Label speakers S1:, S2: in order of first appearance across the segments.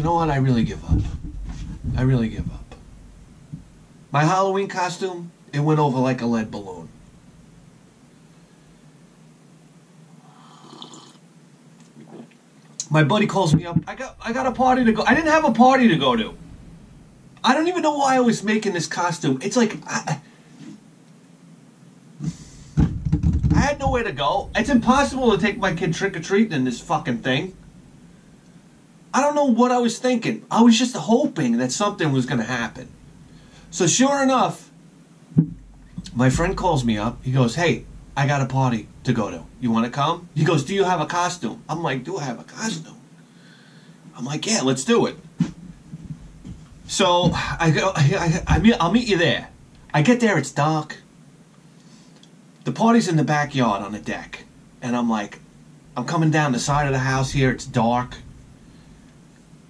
S1: you know what? I really give up. I really give up. My Halloween costume, it went over like a lead balloon. My buddy calls me up. I got a party to go. I didn't have a party to go to. I don't even know why I was making this costume. It's like I had nowhere to go. It's impossible to take my kid trick-or-treating in this fucking thing. I don't know what I was thinking. I was just hoping that something was going to happen. So sure enough, my friend calls me up. He goes, hey, I got a party to go to. You want to come? He goes, do you have a costume? I'm like, do I have a costume? I'm like, yeah, let's do it. So I go, I'll meet you there. I get there, it's dark. The party's in the backyard on the deck. And I'm like, I'm coming down the side of the house here. It's dark.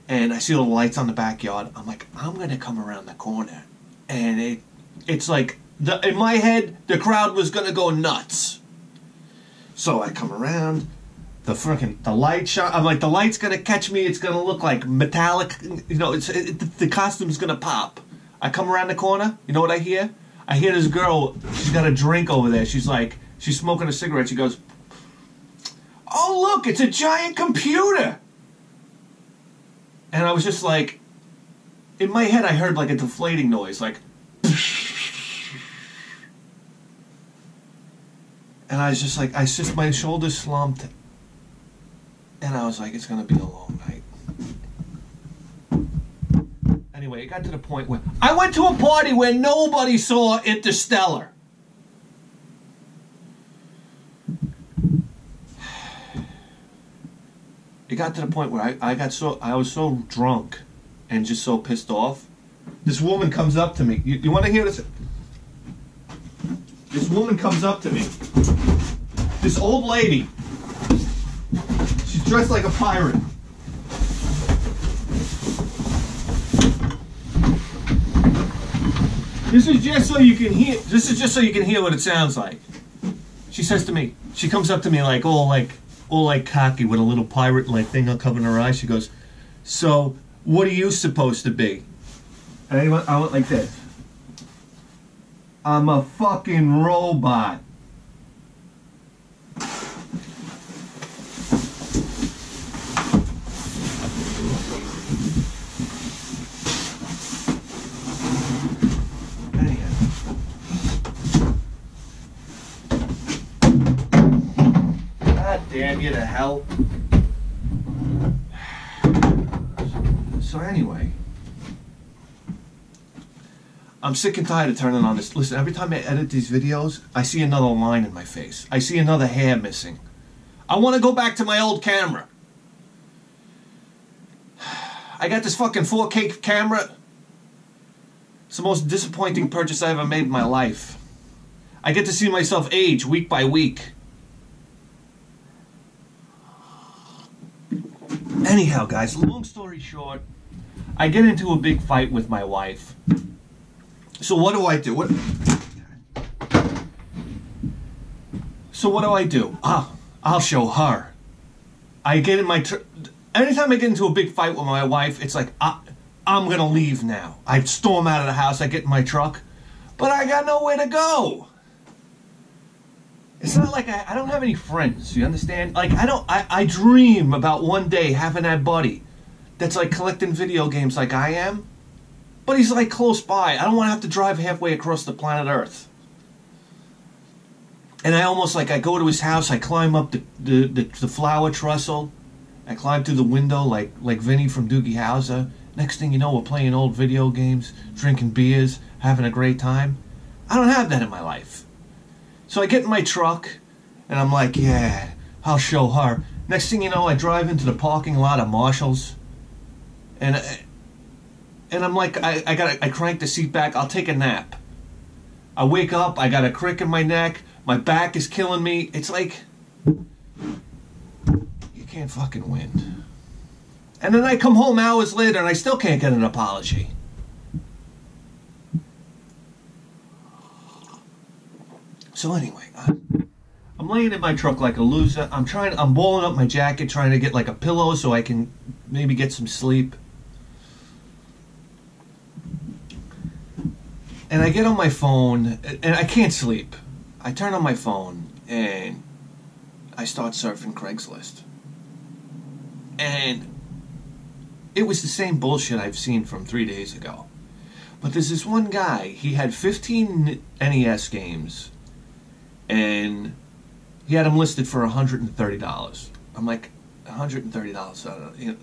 S1: And I see all the lights on the backyard. I'm like, I'm going to come around the corner. And it's like, in my head, the crowd was going to go nuts. So I come around. The light shot. I'm like, the light's going to catch me. It's going to look like metallic. You know, the costume's going to pop. I come around the corner. You know what I hear? I hear this girl. She's got a drink over there. She's like, she's smoking a cigarette. She goes, oh, look, it's a giant computer. And I was just like, in my head, I heard like a deflating noise, like, and I was just like, my shoulders slumped, and I was like, it's gonna be a long night. Anyway, it got to the point where I went to a party where nobody saw Interstellar. It got to the point where I was so drunk and just so pissed off. This woman comes up to me. You want to hear this? This woman comes up to me. This old lady. She's dressed like a pirate. This is just so you can hear. This is just so you can hear what it sounds like. She says to me. She comes up to me like all cocky with a little pirate like thing covering her eyes. She goes, so what are you supposed to be? And I went like this. I'm a fucking robot. God damn you to hell. So anyway, I'm sick and tired of turning on this. Listen, every time I edit these videos, I see another line in my face. I see another hair missing. I want to go back to my old camera. I got this fucking 4K camera. It's the most disappointing purchase I ever made in my life. I get to see myself age week by week. Anyhow, guys, long story short, I get into a big fight with my wife. So what do I do? So what do I do? I'll show her. I get in my... Anytime I get into a big fight with my wife, it's like, I'm going to leave now. I storm out of the house, I get in my truck, but I got nowhere to go. It's not like I don't have any friends, you understand? Like, I dream about one day having that buddy that's like collecting video games like I am, but he's like close by. I don't want to have to drive halfway across the planet Earth. And I almost like, I go to his house, I climb up the flower trussle, I climb through the window like Vinny from Doogie Howser. Next thing you know, we're playing old video games, drinking beers, having a great time. I don't have that in my life. So I get in my truck, and I'm like, yeah, I'll show her. Next thing you know, I drive into the parking lot of Marshall's, and I'm like, I crank the seat back, I'll take a nap. I wake up, I got a crick in my neck, my back is killing me. It's like, you can't fucking win. And then I come home hours later, and I still can't get an apology. So anyway, I'm laying in my truck like a loser. I'm balling up my jacket, trying to get like a pillow so I can maybe get some sleep. And I get on my phone, and I can't sleep. I turn on my phone, and I start surfing Craigslist. And it was the same bullshit I've seen from 3 days ago. But there's this one guy, he had 15 NES games, and he had them listed for $130. I'm like, $130? You know,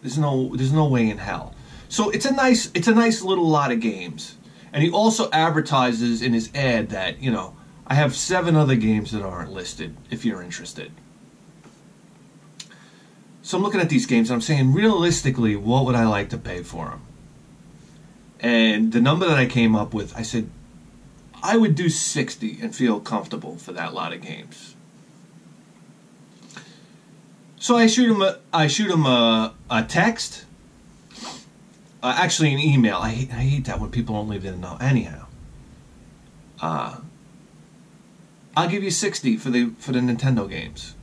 S1: there's no way in hell. So it's a nice little lot of games. And he also advertises in his ad that, you know, I have 7 other games that aren't listed if you're interested. So I'm looking at these games and I'm saying, realistically, what would I like to pay for them? And the number that I came up with, I said, I would do 60 and feel comfortable for that lot of games. So I shoot him a text, actually an email. I hate that when people don't leave it know. Anyhow, I'll give you 60 for the Nintendo games.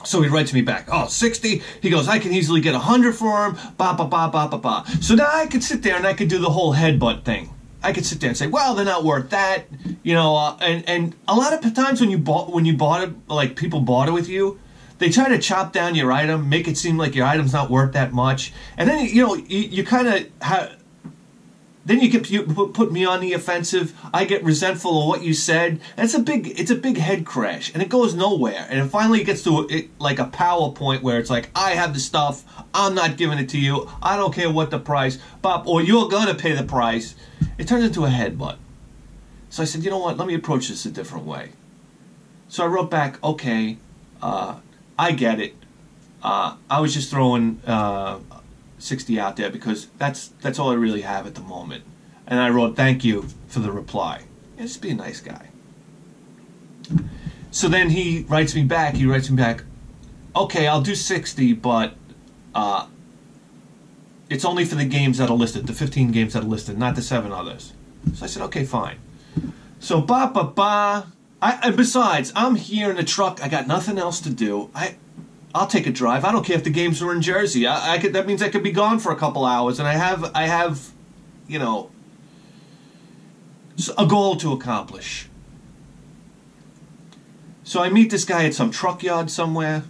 S1: So he writes me back, oh, 60? He goes, I can easily get 100 for him, ba ba ba ba ba ba. So now I could sit there and I could do the whole headbutt thing. I could sit there and say, well, they're not worth that, you know. And a lot of times when you bought it, like people bought it with you, they try to chop down your item, make it seem like your item's not worth that much, and then you kind of have. Then you put me on the offensive. I get resentful of what you said. And it's a big head crash, and it goes nowhere. And it finally gets to like a power point where it's like, I have the stuff. I'm not giving it to you. I don't care what the price, Bob, or you're gonna pay the price. It turns into a headbutt. So I said, you know what? Let me approach this a different way. So I wrote back, okay, I get it. I was just throwing 60 out there because that's all I really have at the moment. And I wrote, thank you for the reply. Yeah, just be a nice guy. So then he writes me back, okay, I'll do 60, but it's only for the games that are listed, the 15 games that are listed, not the 7 others. So I said, okay, fine. So and besides, I'm here in the truck, I got nothing else to do. I'll take a drive. I don't care if the games are in Jersey. That means I could be gone for a couple hours, and I have, you know, a goal to accomplish. So I meet this guy at some truck yard somewhere.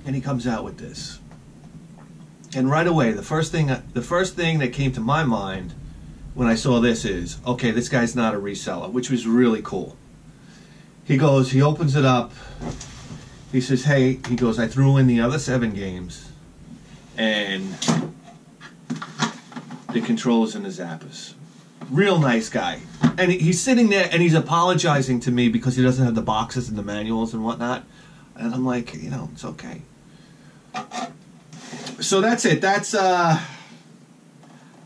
S1: And he comes out with this. And right away, the first thing that came to my mind when I saw this is, okay, this guy's not a reseller, which was really cool. He opens it up, he says, hey, he goes, I threw in the other 7 games, and the controllers and the zappers. Real nice guy. And he's sitting there, and he's apologizing to me because he doesn't have the boxes and the manuals and whatnot. And I'm like, you know, it's okay. So that's it.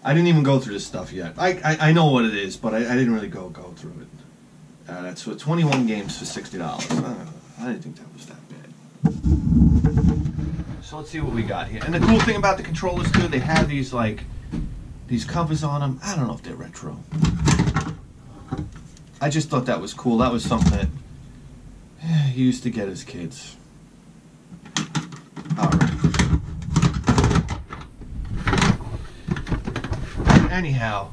S1: I didn't even go through this stuff yet. I know what it is, but I didn't really go through it. That's 21 games for $60. I didn't think that was that bad. So let's see what we got here. And the cool thing about the controllers too, they have these covers on them. I don't know if they're retro. I just thought that was cool. That was something that he used to get as kids. All right. Anyhow,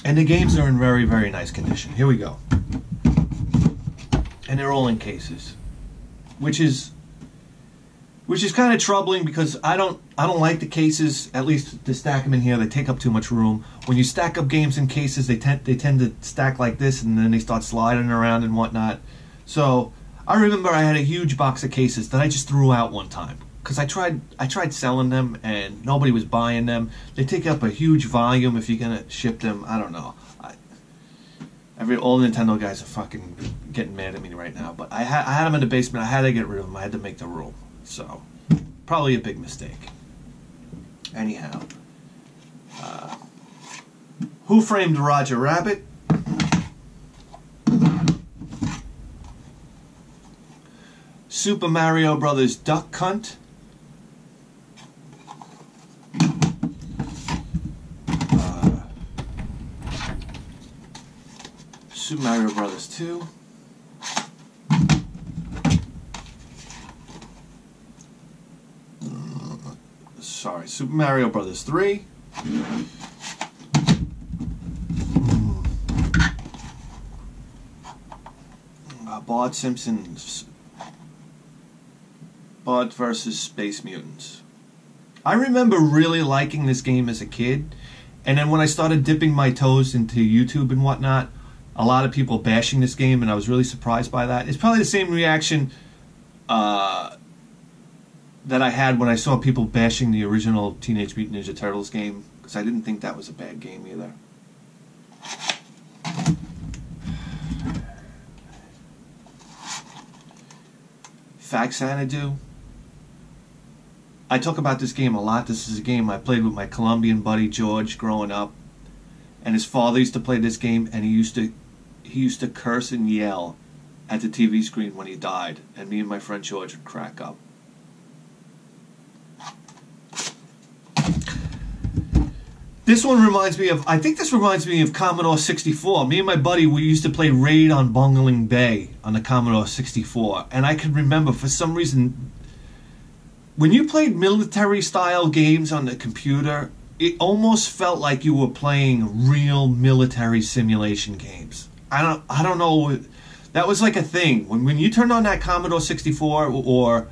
S1: and the games are in very, very nice condition. Here we go. And they're all in cases, which is kind of troubling because I don't like the cases. At least to stack them in here, they take up too much room. When you stack up games in cases, they tend to stack like this, and then they start sliding around and whatnot. So I remember I had a huge box of cases that I just threw out one time because I tried selling them and nobody was buying them. They take up a huge volume if you're gonna ship them. I don't know. All Nintendo guys are fucking getting mad at me right now, but I had them in the basement. I had to get rid of them. I had to make the room. So probably a big mistake. Anyhow, Who Framed Roger Rabbit? Super Mario Brothers Duck Hunt. Super Mario Brothers 2. Sorry, Super Mario Brothers 3. Bart Simpson's Bart versus Space Mutants. I remember really liking this game as a kid, and then when I started dipping my toes into YouTube and whatnot, a lot of people bashing this game, and I was really surprised by that. It's probably the same reaction that I had when I saw people bashing the original Teenage Mutant Ninja Turtles game, because I didn't think that was a bad game either. Fact Xanadu. I talk about this game a lot. This is a game I played with my Colombian buddy George growing up, and his father used to play this game, and he used to curse and yell at the TV screen when he died, and me and my friend George would crack up. This one reminds me of, I think this reminds me of Commodore 64. Me and my buddy, we used to play Raid on Bungling Bay on the Commodore 64. And I can remember, for some reason, when you played military-style games on the computer, it almost felt like you were playing real military simulation games. I don't know. That was like a thing. When you turned on that Commodore 64 or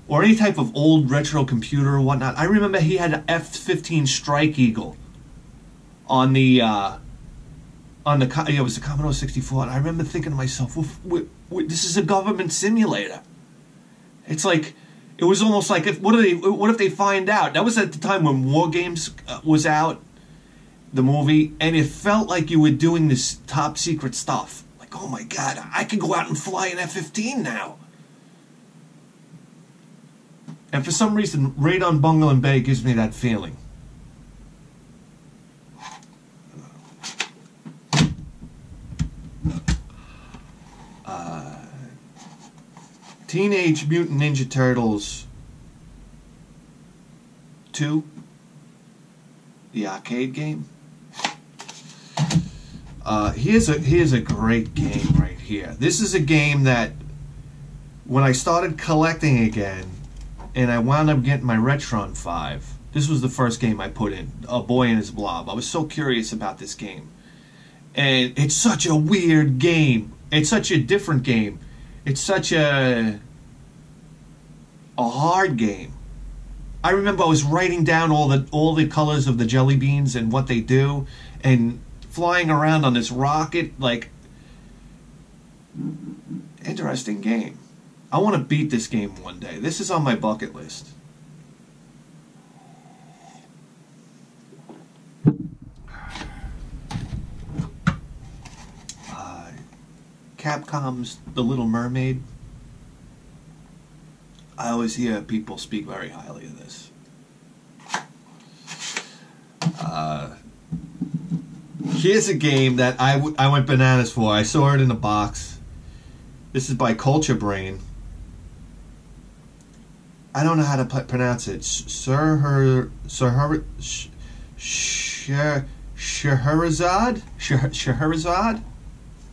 S1: any type of old retro computer or whatnot, I remember he had an F-15 Strike Eagle on the it was the Commodore 64, and I remember thinking to myself, this is a government simulator. It's like, it was almost like, what if they find out? That was at the time when War Games was out, the movie, and it felt like you were doing this top secret stuff. Like, oh my God, I could go out and fly an F-15 now. And for some reason, Raid on Bungling Bay gives me that feeling. Teenage Mutant Ninja Turtles 2, the arcade game. Here's a great game right here. This is a game that when I started collecting again, and I wound up getting my Retron 5. This was the first game I put in, A Boy and His Blob. I was so curious about this game. And it's such a weird game. It's such a different game. It's such a hard game. I remember I was writing down all the colors of the jelly beans and what they do, and flying around on this rocket. Like, interesting game. I want to beat this game one day. This is on my bucket list. Capcom's The Little Mermaid. I always hear people speak very highly of this. Here's a game that I went bananas for. I saw it in a box. This is by Culture Brain. I don't know how to pronounce it. Scheherazade? Scheherazade?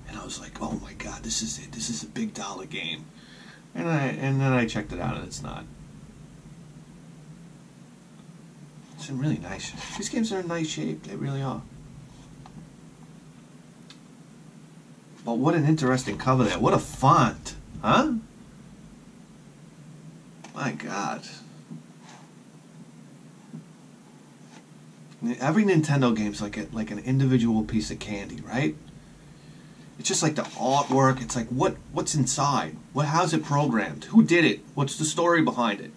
S1: And I was like, oh my God, this is it. This is a big dollar game. And then I checked it out, and it's not. It's in really nice shape. These games are in nice shape. They really are. But what an interesting cover there. What a font. Huh? My God. Every Nintendo game's like an individual piece of candy, right? It's just like the artwork. It's like, what's inside? How's it programmed? Who did it? What's the story behind it?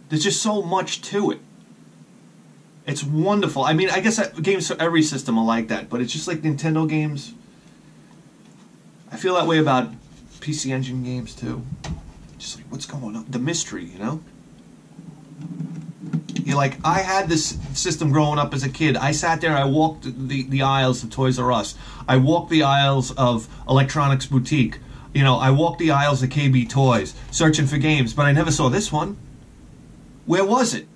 S1: There's just so much to it. It's wonderful. I mean, I guess games for every system are like that, but it's just like Nintendo games. I feel that way about PC Engine games too. Just like, what's going on? The mystery, you know? You're like, I had this system growing up as a kid. I sat there, I walked the aisles of Toys R Us. I walked the aisles of Electronics Boutique. You know, I walked the aisles of KB Toys, searching for games, but I never saw this one. Where was it?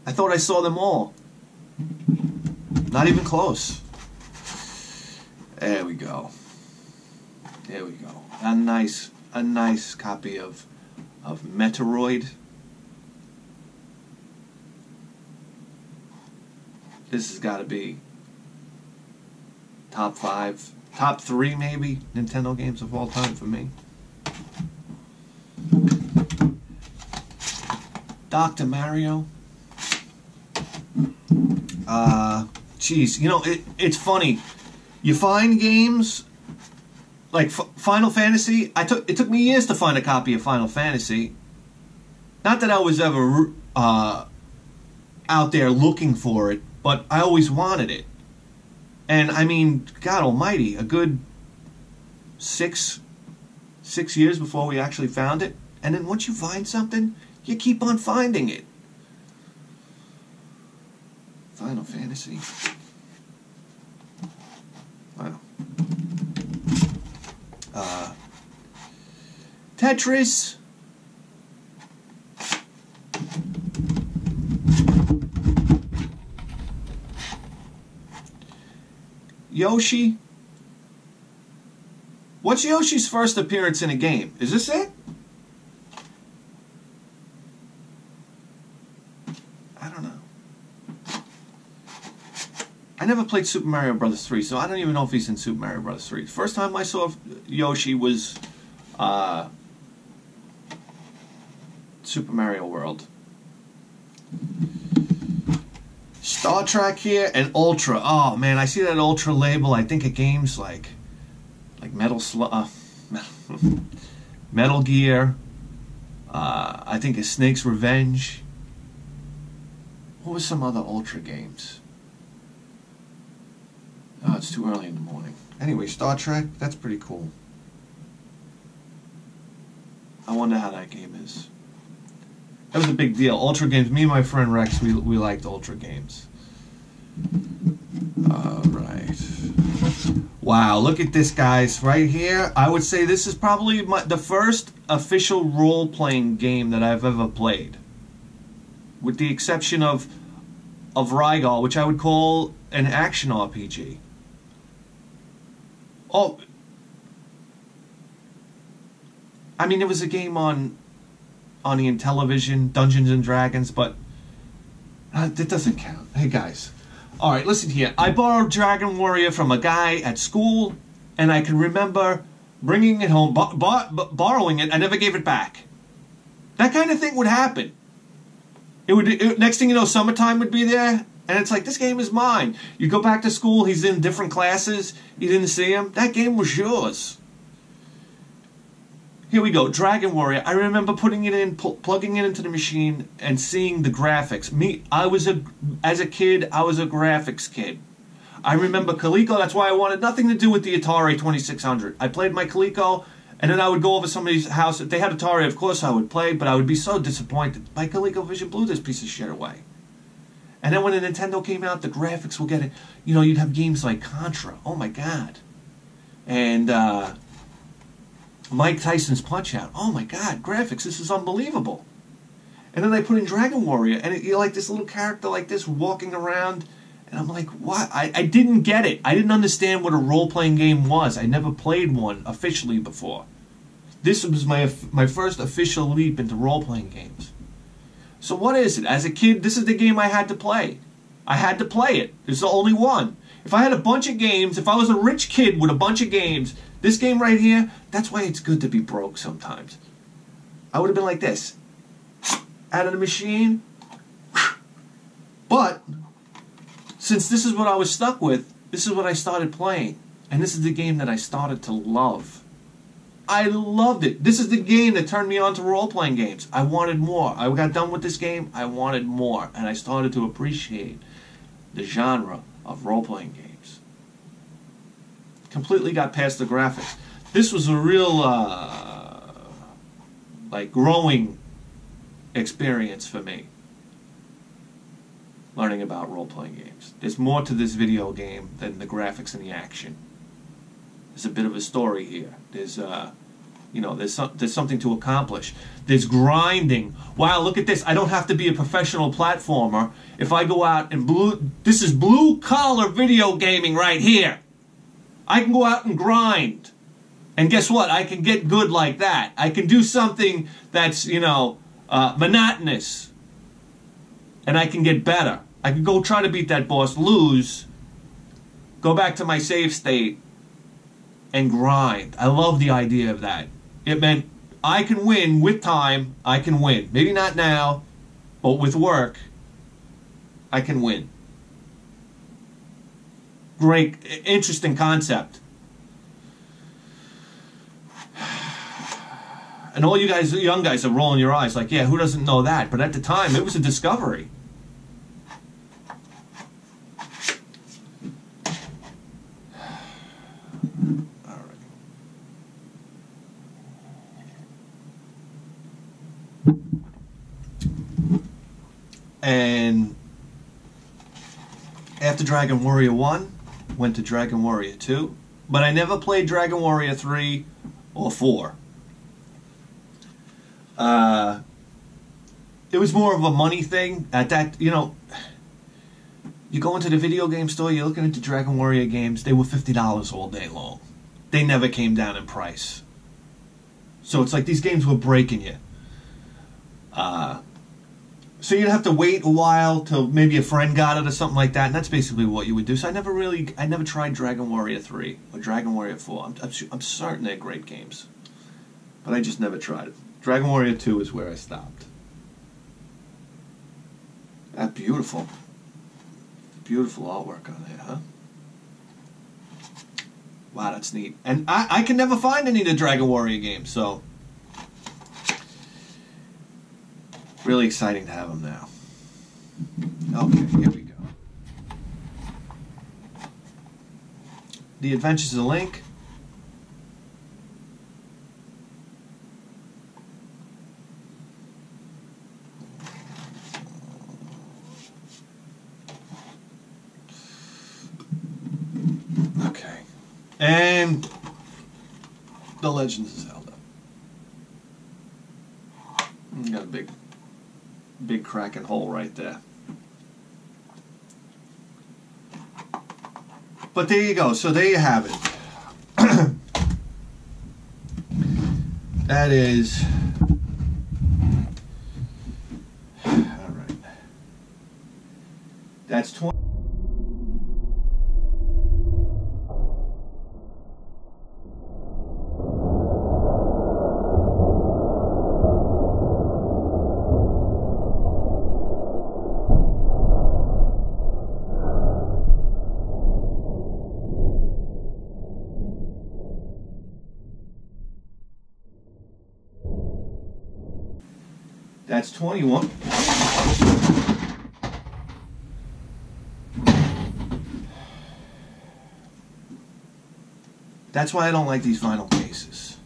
S1: I thought I saw them all. Not even close. There we go. There we go. A nice copy of Meteoroid. This has got to be top 5, top 3 maybe Nintendo games of all time for me. Dr. Mario. Geez, you know, it's funny. You find games like Final Fantasy. It took me years to find a copy of Final Fantasy. Not that I was ever out there looking for it, but I always wanted it. And I mean, God Almighty, a good six years before we actually found it. And then once you find something, you keep on finding it. Final Fantasy. Wow. Tetris. Yoshi. What's Yoshi's first appearance in a game? Is this it? I don't know. I never played Super Mario Bros. 3, so I don't even know if he's in Super Mario Bros. 3. First time I saw Yoshi was Super Mario World. Star Trek here and Ultra. Oh man, I see that Ultra label. I think of games like Metal Gear. I think of Snake's Revenge. What was some other Ultra games? Oh, it's too early in the morning. Anyway, Star Trek, that's pretty cool. I wonder how that game is. That was a big deal. Ultra games. Me and my friend Rex, we liked Ultra games. Alright. Wow, look at this, guys. Right here, I would say this is probably the first official role-playing game that I've ever played. With the exception of Rygal, which I would call an action RPG. Oh, I mean, it was a game on the Intellivision, Dungeons and Dragons, but that doesn't count. Hey guys, all right, listen here. I borrowed Dragon Warrior from a guy at school, and I can remember bringing it home, borrowing it. I never gave it back. That kind of thing would happen. Next thing you know, summertime would be there, and it's like, this game is mine. You go back to school, he's in different classes, you didn't see him. That game was yours. Here we go, Dragon Warrior. I remember putting it in, plugging it into the machine, and seeing the graphics. As a kid, I was a graphics kid. I remember Coleco. That's why I wanted nothing to do with the Atari 2600. I played my Coleco, and then I would go over somebody's house. If they had Atari, of course I would play, but I would be so disappointed. My ColecoVision blew this piece of shit away. And then when the Nintendo came out, the graphics were getting, you know, you'd have games like Contra. Oh my God. And Mike Tyson's Punch-Out. Oh my God, graphics, this is unbelievable. And then they put in Dragon Warrior, and you're like this little character like this walking around, and I'm like, what? I didn't get it. I didn't understand what a role-playing game was. I never played one officially before. This was my first official leap into role-playing games. So what is it? As a kid, this is the game I had to play. I had to play it. It's the only one. If I had a bunch of games, if I was a rich kid with a bunch of games, this game right here, that's why it's good to be broke sometimes. I would have been like this. Out of the machine. But since this is what I was stuck with, this is what I started playing. And this is the game that I started to love. I loved it. This is the game that turned me on to role-playing games. I wanted more. I got done with this game. I wanted more. And I started to appreciate the genre of role-playing games. Completely got past the graphics. This was a real, like, growing experience for me. Learning about role-playing games. There's more to this video game than the graphics and the action. There's a bit of a story here. There's You know, there's something to accomplish. There's grinding. Wow, look at this. I don't have to be a professional platformer. If I go out and this is blue collar video gaming right here. I can go out and grind. And guess what? I can get good like that. I can do something that's, you know, monotonous. And I can get better. I can go try to beat that boss, lose, go back to my save state, and grind. I love the idea of that. It meant I can win with time. I can win. Maybe not now, but with work, I can win. Great, interesting concept. And all you guys, young guys, are rolling your eyes like, yeah, who doesn't know that? But at the time, it was a discovery. All right. And after Dragon Warrior 1, went to Dragon Warrior 2. But I never played Dragon Warrior 3 or 4. It was more of a money thing. At that, you know, you go into the video game store, you're looking at the Dragon Warrior games, they were $50 all day long. They never came down in price. So it's like these games were breaking you. So you'd have to wait a while till maybe a friend got it or something like that, and that's basically what you would do. So I never tried Dragon Warrior 3 or Dragon Warrior 4. I'm certain they're great games, but I just never tried it. Dragon Warrior 2 is where I stopped. That beautiful artwork on there, huh? Wow, that's neat. And I can never find any of the Dragon Warrior games, so really exciting to have them now. Okay, here we go. The Adventures of Link. Okay. And The Legend of Zelda. You got a big cracking hole right there. But there you go. So there you have it. That is... Alright. That's 20... That's 21. That's why I don't like these vinyl cases.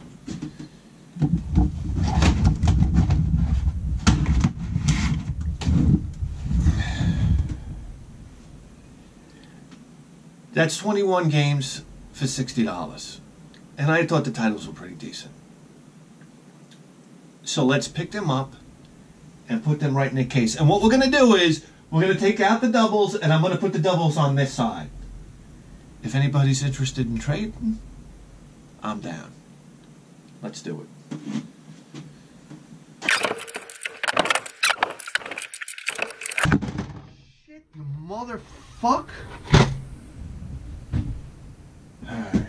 S1: That's 21 games for $60. And I thought the titles were pretty decent. So let's pick them up and put them right in the case. And what we're going to do is, we're going to take out the doubles, and I'm going to put the doubles on this side. If anybody's interested in trading, I'm down. Let's do it. Shit, you motherfucker! Alright.